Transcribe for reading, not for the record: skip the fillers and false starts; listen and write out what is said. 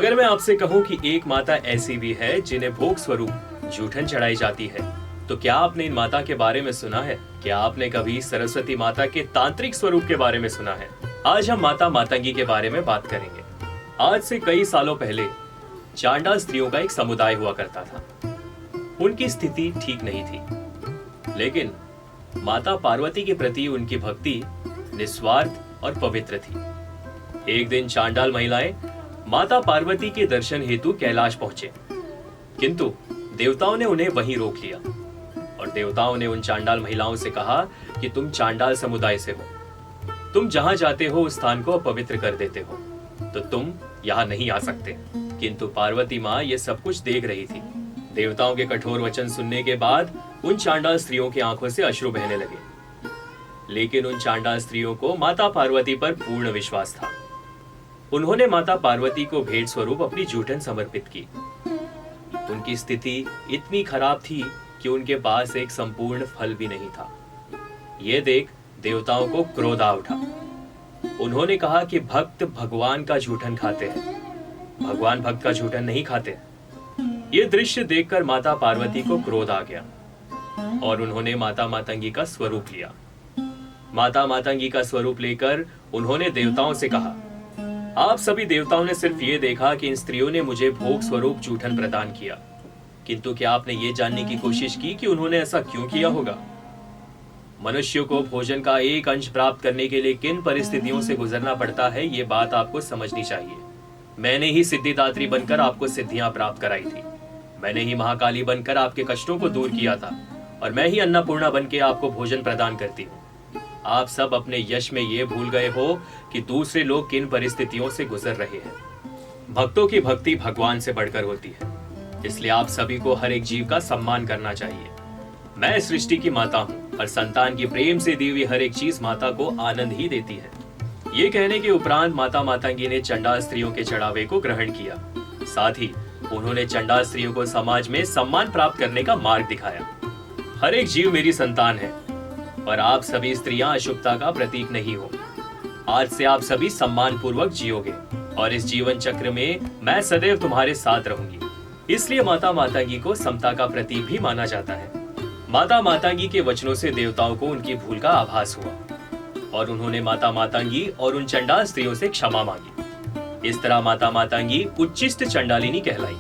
अगर मैं आपसे कहूं कि एक माता ऐसी भी है जिन्हें भोग स्वरूप जूठन चढ़ाई जाती है, तो क्या आपने इन माता के बारे में सुना है? क्या आपने कभी सरस्वती माता के तांत्रिक स्वरूप के बारे में सुना है? आज हम माता मातंगी के बारे में बात करेंगे। आज से कई सालों पहले चांडाल स्त्रियों का एक समुदाय हुआ करता था। उनकी स्थिति ठीक नहीं थी, लेकिन माता पार्वती के प्रति उनकी भक्ति निस्वार्थ और पवित्र थी। एक दिन चांडाल महिलाएं माता पार्वती के दर्शन हेतु कैलाश पहुंचे, किंतु देवताओं ने उन्हें वहीं रोक लिया और देवताओं ने उन चांडाल महिलाओं से कहा कि तुम चांडाल समुदाय से हो, तुम जहां जाते हो उस स्थान को अपवित्र कर देते हो, तो तुम यहां नहीं आ सकते। किंतु पार्वती माँ ये सब कुछ देख रही थी। देवताओं के कठोर वचन सुनने के बाद उन चांडाल स्त्रियों की आंखों से अश्रु बहने लगे, लेकिन उन चांडाल स्त्रियों को माता पार्वती पर पूर्ण विश्वास था। उन्होंने माता पार्वती को भेंट स्वरूप अपनी जूठन समर्पित की। उनकी स्थिति इतनी खराब थी कि उनके पास एक संपूर्ण फल भी नहीं था। यह देख देवताओं को क्रोध आ उठा। उन्होंने कहा कि भक्त भगवान का जूठन खाते हैं, भगवान भक्त का जूठन नहीं खाते। यह दृश्य देखकर माता पार्वती को क्रोध आ गया और उन्होंने माता मातंगी का स्वरूप लिया। माता मातंगी का स्वरूप लेकर उन्होंने देवताओं से कहा, आप सभी देवताओं ने सिर्फ ये देखा कि इन स्त्रियों ने मुझे भोग स्वरूप जूठन प्रदान किया, किंतु क्या आपने ये जानने की कोशिश की कि उन्होंने ऐसा क्यों किया होगा? मनुष्य को भोजन का एक अंश प्राप्त करने के लिए किन परिस्थितियों से गुजरना पड़ता है, ये बात आपको समझनी चाहिए। मैंने ही सिद्धिदात्री बनकर आपको सिद्धियां प्राप्त कराई थी। मैंने ही महाकाली बनकर आपके कष्टों को दूर किया था और मैं ही अन्नपूर्णा बनके आपको भोजन प्रदान करती हूँ। आप सब अपने यश में ये भूल गए हो कि दूसरे लोग किन परिस्थितियों से गुजर रहे हैं। भक्तों की भक्ति भगवान से बढ़कर होती है, इसलिए आप सभी को हर एक जीव का सम्मान करना चाहिए। मैं सृष्टि की माता हूँ और संतान की प्रेम से दी हुई हर एक चीज माता को आनंद ही देती है। ये कहने के उपरांत माता मातंगी ने चंडाल स्त्रियों के चढ़ावे को ग्रहण किया। साथ ही उन्होंने चंडाल स्त्रियों को समाज में सम्मान प्राप्त करने का मार्ग दिखाया। हर एक जीव मेरी संतान है और आप सभी स्त्रियां अशुभता का प्रतीक नहीं हो। आज से आप सभी सम्मान पूर्वक जियोगे और इस जीवन चक्र में मैं सदैव तुम्हारे साथ रहूंगी। इसलिए माता मातंगी को समता का प्रतीक भी माना जाता है। माता मातंगी के वचनों से देवताओं को उनकी भूल का आभास हुआ और उन्होंने माता मातंगी और उन चंडाल स्त्रियों से क्षमा मांगी। इस तरह माता मातंगी उच्चिष्ट चंडालिनी कहलाई।